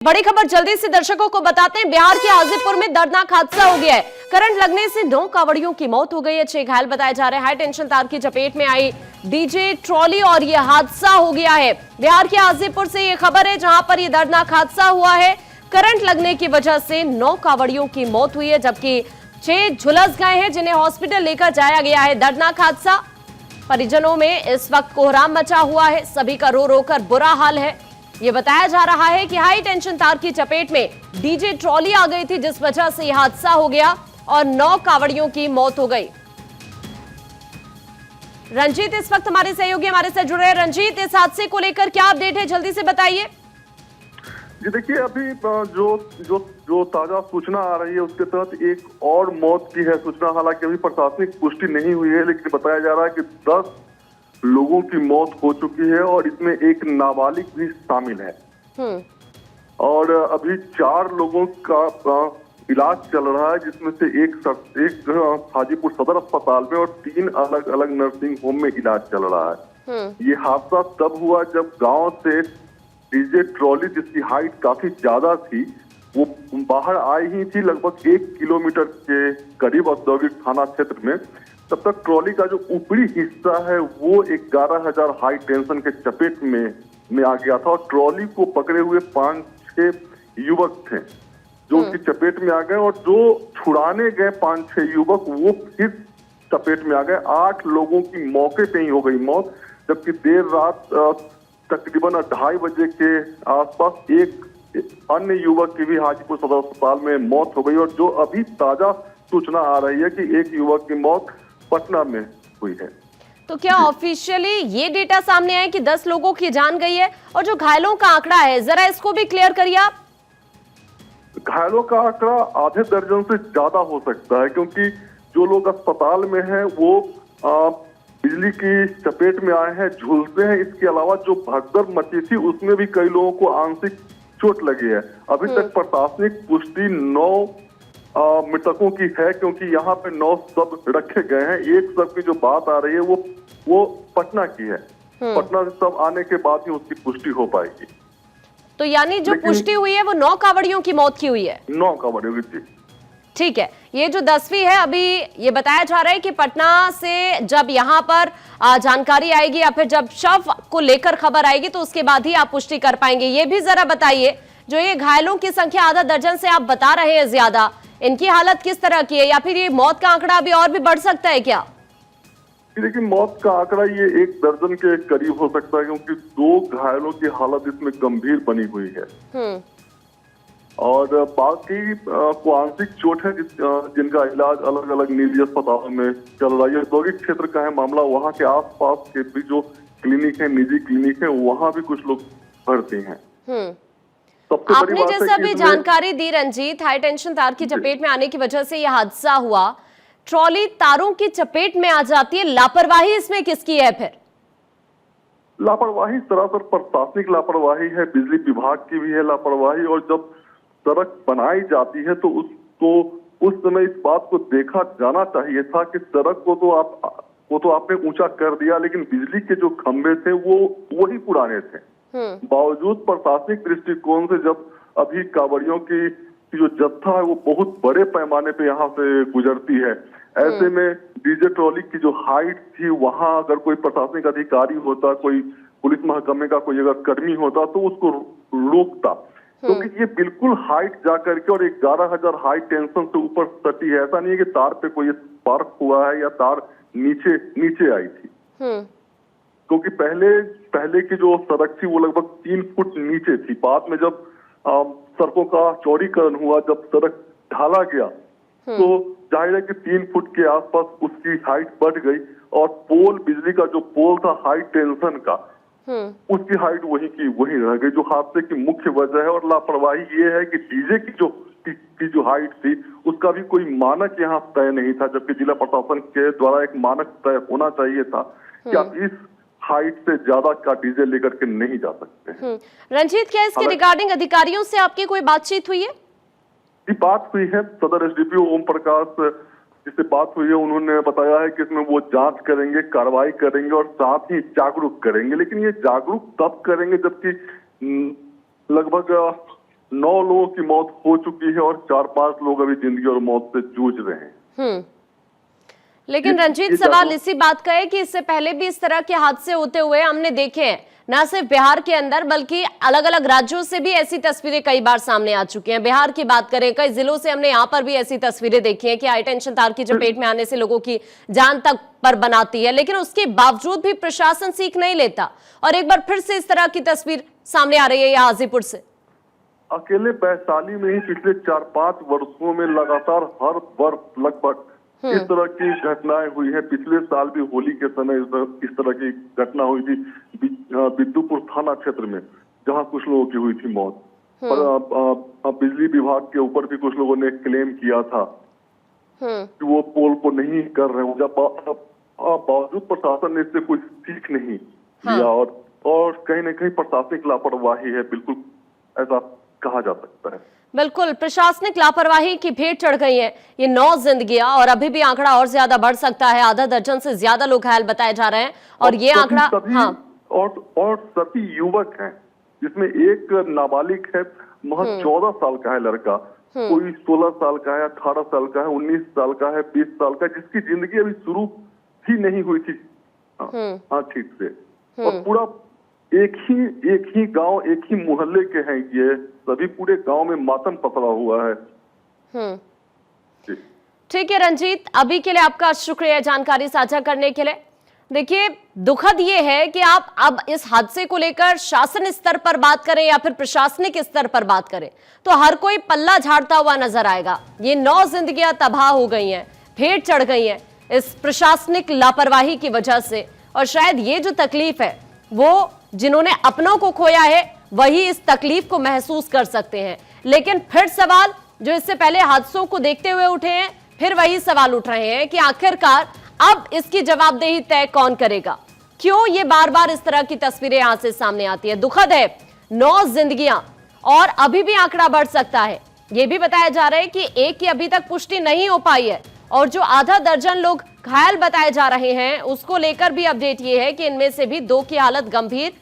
बड़ी खबर जल्दी से दर्शकों को बताते हैं। बिहार के हाजीपुर में दर्दनाक हादसा हो गया है। करंट लगने से 9 कांवड़ियों की मौत हो गई है। 6 घायल बताए जा रहे हैं। हाई टेंशन तार की चपेट में आई डीजे ट्रॉली और यह हादसा हो गया है। बिहार के हाजीपुर से यह खबर है, जहां पर यह दर्दनाक हादसा हुआ है। करंट लगने की वजह से 9 कांवड़ियों की मौत हुई है, जबकि 6 झुलस गए हैं, जिन्हें हॉस्पिटल लेकर जाया गया है। दर्दनाक हादसा, परिजनों में इस वक्त कोहराम मचा हुआ है। सभी का रो रो कर बुरा हाल है। ये बताया जा रहा है कि हाई टेंशन तार की चपेट में डीजे ट्रॉली आ गई थी, जिस वजह से यह हादसा हो गया और 9 कांवड़ियों की मौत हो गई। रंजीत इस वक्त हमारे सहयोगी हमारे साथ जुड़े हैं। रंजीत, इस हादसे को लेकर क्या अपडेट है, जल्दी से बताइए। जी देखिए, अभी जो ताजा सूचना आ रही है उसके तहत एक और मौत की है सूचना। हालांकि अभी प्रशासनिक पुष्टि नहीं हुई है, लेकिन बताया जा रहा है कि 10 लोगों की मौत हो चुकी है और इसमें एक नाबालिग भी शामिल है। और अभी 4 लोगों का इलाज चल रहा है, जिसमें से एक हाजीपुर सदर अस्पताल में और 3 अलग अलग नर्सिंग होम में इलाज चल रहा है। ये हादसा तब हुआ जब गांव से डीजे ट्रॉली, जिसकी हाइट काफी ज्यादा थी, वो बाहर आई ही थी लगभग 1 किलोमीटर के करीब औद्योगिक थाना क्षेत्र में। तब तक ट्रॉली का जो ऊपरी हिस्सा है वो 11,000 हाई टेंशन के चपेट में आ गया था और ट्रॉली को पकड़े हुए 5-6 युवक थे जो उसकी चपेट में आ गए, और जो छुड़ाने गए 5-6 युवक वो फिर चपेट में आ गए। 8 लोगों की मौके पे ही हो गई मौत, जबकि देर रात तकरीबन 2:30 बजे के आसपास एक अन्य युवक की भी हाजीपुर सदर अस्पताल में मौत हो गई। और जो अभी ताजा सूचना आ रही है कि एक युवक की मौत पटना में हुई है। तो क्या ऑफिशियली ये डेटा सामने आया कि 10 लोगों की जान गई है, और जो घायलों का आंकड़ा है जरा इसको भी क्लियर करिए आप। घायलों का आंकड़ा आधे दर्जन से ज्यादा हो सकता है, क्योंकि जो लोग अस्पताल में हैं वो बिजली की चपेट में आए हैं, झुलसे हैं। इसके अलावा जो भगदड़ मची थी उसमें भी कई लोगों को आंशिक चोट लगी है। अभी तक प्रशासनिक पुष्टि 9 मृतकों की है, क्योंकि यहाँ पे 9 शव रखे गए हैं। एक शव की जो बात आ रही है वो पटना की है। पटना से शव आने के बाद ही उसकी पुष्टि हो पाएगी। तो यानी जो पुष्टि हुई है वो 9 कांवड़ियों की मौत की हुई है। 9 कांवड़ियों की। ठीक है, ये जो 10वीं है, अभी ये बताया जा रहा है कि पटना से जब यहाँ पर जानकारी आएगी या फिर जब शव को लेकर खबर आएगी तो उसके बाद ही आप पुष्टि कर पाएंगे। ये भी जरा बताइए, जो ये घायलों की संख्या आधा दर्जन से आप बता रहे हैं ज्यादा, इनकी हालत किस तरह की है, या फिर ये मौत का आंकड़ा अभी और भी बढ़ सकता है क्या? देखिए, मौत का आंकड़ा ये 1 दर्जन के करीब हो सकता है, क्योंकि 2 घायलों की हालत इसमें गंभीर बनी हुई है और बाकी को आंशिक चोट है, जिनका इलाज अलग अलग निजी अस्पतालों में चल रहा है। औद्योगिक क्षेत्र का है मामला, वहाँ के आसपास के भी जो क्लिनिक है, निजी क्लिनिक है, वहाँ भी कुछ लोग भर्ती हैं। आपने जैसे अभी जानकारी दी रंजीत, हाई टेंशन तार की चपेट में आने की वजह से यह हादसा हुआ। ट्रॉली तारों की चपेट में आ जाती है, लापरवाही इसमें किसकी है? फिर लापरवाही सरासर प्रशासनिक लापरवाही है, बिजली विभाग की भी है लापरवाही। और जब सड़क बनाई जाती है तो उसको उस समय इस बात को देखा जाना चाहिए था कि सड़क को तो आपने ऊंचा कर दिया, लेकिन बिजली के जो खंभे थे वो वही पुराने थे। बावजूद प्रशासनिक दृष्टिकोण से जब अभी कांवड़ियों की जो जत्था है वो बहुत बड़े पैमाने पे यहाँ से गुजरती है, ऐसे में डीजे ट्रॉली की जो हाइट थी, वहां अगर कोई प्रशासनिक अधिकारी होता, कोई पुलिस महकमे का कोई अगर कर्मी होता तो उसको रोकता, क्योंकि ये बिल्कुल हाइट जाकर के और 11,000 हाई टेंशन से ऊपर सटी है। ऐसा नहीं है कि तार पे कोई स्पार्क हुआ है या तार नीचे आई थी, क्योंकि पहले की जो सड़क थी वो लगभग 3 फुट नीचे थी। बाद में जब सड़कों का चौड़ीकरण हुआ, जब सड़क ढाला गया, तो जाहिर है कि 3 फुट के आसपास उसकी हाइट बढ़ गई और बिजली का जो पोल था हाई टेंशन का, उसकी हाइट वही रह गई, जो हादसे की मुख्य वजह है। और लापरवाही ये है कि डीजे की जो हाइट थी उसका भी कोई मानक यहाँ तय नहीं था, जबकि जिला प्रशासन के द्वारा एक मानक तय होना चाहिए था कि आप इस हाइट से ज्यादा का डीजे लेकर के नहीं जा सकते। रंजीत, क्या इसके रिगार्डिंग अधिकारियों से आपकी कोई बातचीत हुई है? बात हुई है, सदर एसडीपीओ ओम प्रकाश जिससे बात हुई है, उन्होंने बताया है कि इसमें वो जांच करेंगे, कार्रवाई करेंगे और साथ ही जागरूक करेंगे। लेकिन ये जागरूक तब करेंगे जबकि लगभग 9 लोगों की मौत हो चुकी है और 4-5 लोग अभी जिंदगी और मौत से जूझ रहे हैं। लेकिन रंजीत, सवाल इसी बात का है कि इससे पहले भी इस तरह के हादसे होते हुए हमने देखे हैं, न सिर्फ बिहार के अंदर बल्कि अलग अलग राज्यों से भी ऐसी तस्वीरें कई बार सामने आ चुकी हैं। बिहार की बात करें, कई जिलों से हमने यहाँ पर भी ऐसी तस्वीरें देखी हैं कि हाई टेंशन तार की चपेट में आने से लोगों की जान तक पर बनाती है, लेकिन उसके बावजूद भी प्रशासन सीख नहीं लेता और एक बार फिर से इस तरह की तस्वीर सामने आ रही है यहाँ हाजीपुर से। अकेले वैशाली में ही पिछले 4-5 वर्षों में लगातार हर वर्ष लगभग इस तरह की घटनाएं हुई है। पिछले साल भी होली के समय इस तरह की घटना हुई थी बिद्दुपुर थाना क्षेत्र में, जहां कुछ लोगों की हुई थी मौत। पर बिजली विभाग के ऊपर भी कुछ लोगों ने क्लेम किया था कि वो पोल को नहीं कर रहे हैं, जब बावजूद प्रशासन ने इससे कुछ सीख नहीं लिया और कहीं न कहीं प्रशासनिक लापरवाही है, बिल्कुल ऐसा कहा जा सकता है। बिल्कुल, प्रशासनिक लापरवाही की भेंट चढ़ गई है ये 9 जिंदगियां, और अभी भी आंकड़ा और ज्यादा बढ़ सकता है। आधा दर्जन से ज्यादा लोग घायल बताए जा रहे हैं और ये आंकड़ा और सभी युवक हैं, जिसमें एक नाबालिग है, महज 14 साल का है लड़का, कोई 16 साल का है, 18 साल का है, 19 साल का है, 20 साल का, जिसकी जिंदगी अभी शुरू ही नहीं हुई थी ठीक से। और पूरा एक ही गांव, एक ही मोहल्ले के हैं ये सभी, पूरे गांव में मातम पसरा हुआ है। ठीक है रंजीत, अभी के लिए आपका शुक्रिया जानकारी साझा करने के लिए। देखिए, दुखद ये है कि आप अब इस हादसे को लेकर शासन स्तर पर बात करें या फिर प्रशासनिक स्तर पर बात करें तो हर कोई पल्ला झाड़ता हुआ नजर आएगा। ये 9 जिंदगियां तबाह हो गई हैं, भेंट चढ़ गई हैं इस प्रशासनिक लापरवाही की वजह से। और शायद ये जो तकलीफ है वो जिन्होंने अपनों को खोया है वही इस तकलीफ को महसूस कर सकते हैं। लेकिन फिर सवाल जो इससे पहले हादसों को देखते हुए उठे हैं, फिर वही सवाल उठ रहे हैं कि आखिरकार अब इसकी जवाबदेही तय कौन करेगा। क्यों ये बार बार इस तरह की तस्वीरें यहां से सामने आती है। दुखद है, 9 जिंदगियां और अभी भी आंकड़ा बढ़ सकता है। यह भी बताया जा रहा है कि एक की अभी तक पुष्टि नहीं हो पाई है और जो आधा दर्जन लोग घायल बताए जा रहे हैं उसको लेकर भी अपडेट ये है कि इनमें से भी 2 की हालत गंभीर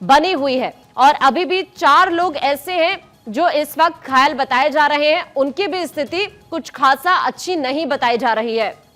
बनी हुई है और अभी भी 4 लोग ऐसे हैं जो इस वक्त घायल बताए जा रहे हैं। उनकी भी स्थिति कुछ खासा अच्छी नहीं बताई जा रही है।